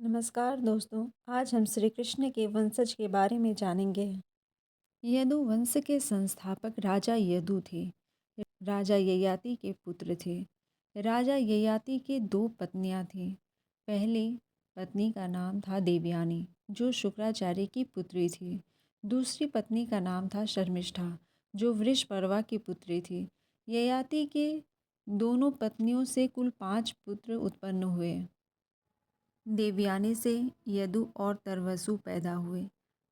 नमस्कार दोस्तों। आज हम श्री कृष्ण के वंशज के बारे में जानेंगे। यदु वंश के संस्थापक राजा यदु थे। राजा ययाति के पुत्र थे। राजा ययाति के दो पत्नियां थीं। पहली पत्नी का नाम था देवयानी, जो शुक्राचार्य की पुत्री थी। दूसरी पत्नी का नाम था शर्मिष्ठा, जो वृषपर्वा की पुत्री थी। ययाति के दोनों पत्नियों से कुल 5 पुत्र उत्पन्न हुए। देवयानी से यदु और तरवसु पैदा हुए।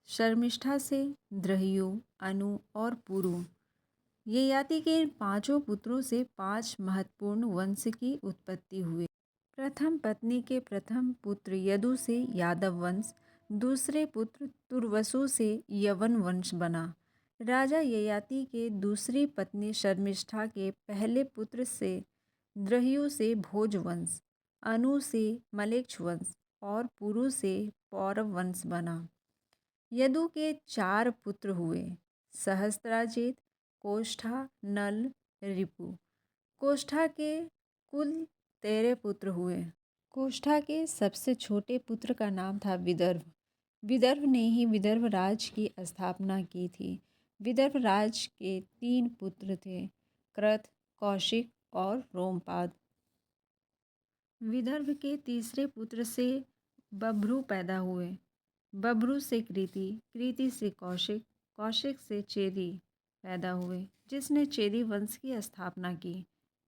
शर्मिष्ठा से द्रह्यु, अनु और पुरु। ययाति के पांचों पुत्रों से 5 महत्वपूर्ण वंश की उत्पत्ति हुई। प्रथम पत्नी के प्रथम पुत्र यदु से यादव वंश, दूसरे पुत्र तुर्वसु से यवन वंश बना। राजा ययाति के दूसरी पत्नी शर्मिष्ठा के पहले पुत्र से द्रह्यु से भोज वंश, अनु से मलेच्छ वंश और पुरु से पौरव वंश बना। यदु के 4 पुत्र हुए: सहस्त्राजित, कोष्ठा, नल, रिपु। कोष्ठा के कुल 13 पुत्र हुए। कोष्ठा के सबसे छोटे पुत्र का नाम था विदर्भ। विदर्भ ने ही विदर्भ राज की स्थापना की थी। विदर्भ राज के 3 पुत्र थे: कृत, कौशिक और रोमपाद। विदर्भ के तीसरे पुत्र से बभ्रु पैदा हुए। बभ्रु से कृति, कृति से कौशिक, कौशिक से चेदी पैदा हुए, जिसने चेदी वंश की स्थापना की।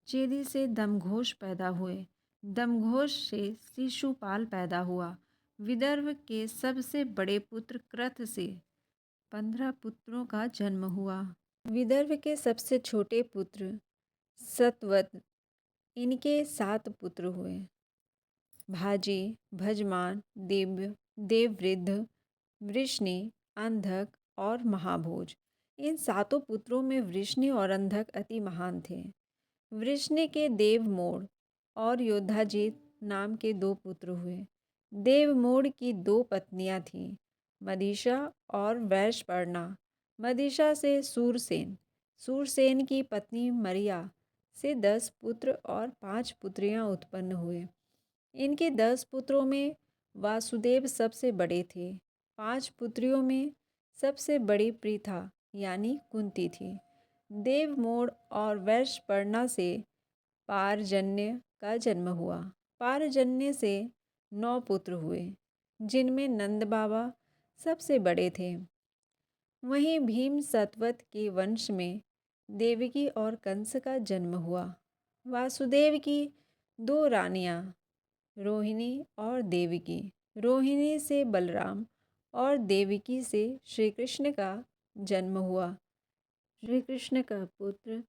चेदी से दमघोष पैदा हुए। दमघोष से शिशुपाल पैदा हुआ। विदर्भ के सबसे बड़े पुत्र कृत से 15 पुत्रों का जन्म हुआ। विदर्भ के सबसे छोटे पुत्र सतवद, इनके 7 पुत्र हुए: भाजी, भजमान, दिव्य, देववृद्ध, वृष्णि, अंधक और महाभोज। इन 7 पुत्रों में वृष्णि और अंधक अति महान थे। वृष्णि के देवमोड़ और योद्धाजित नाम के 2 पुत्र हुए। देवमोड़ की 2 पत्नियां थीं, मदीशा और वैशपर्णा। मदीशा से सूरसेन, सूरसेन की पत्नी मरिया से 10 पुत्र और 5 पुत्रियां उत्पन्न हुए। इनके 10 पुत्रों में वासुदेव सबसे बड़े थे। 5 पुत्रियों में सबसे बड़ी पृथा यानी कुंती थी। देवमोड़ और वैशपर्णा से पारजन्य का जन्म हुआ। पारजन्य से 9 पुत्र हुए, जिनमें नंद बाबा सबसे बड़े थे। वहीं भीम सतवत के वंश में देवकी और कंस का जन्म हुआ। वासुदेव की 2 रानियां रोहिणी और देवकी। रोहिणी से बलराम और देवकी से श्री कृष्ण का जन्म हुआ। श्री कृष्ण का पुत्र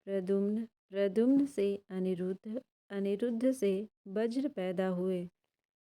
प्रद्युम्न, प्रद्युम्न से अनिरुद्ध, अनिरुद्ध से वज्र पैदा हुए।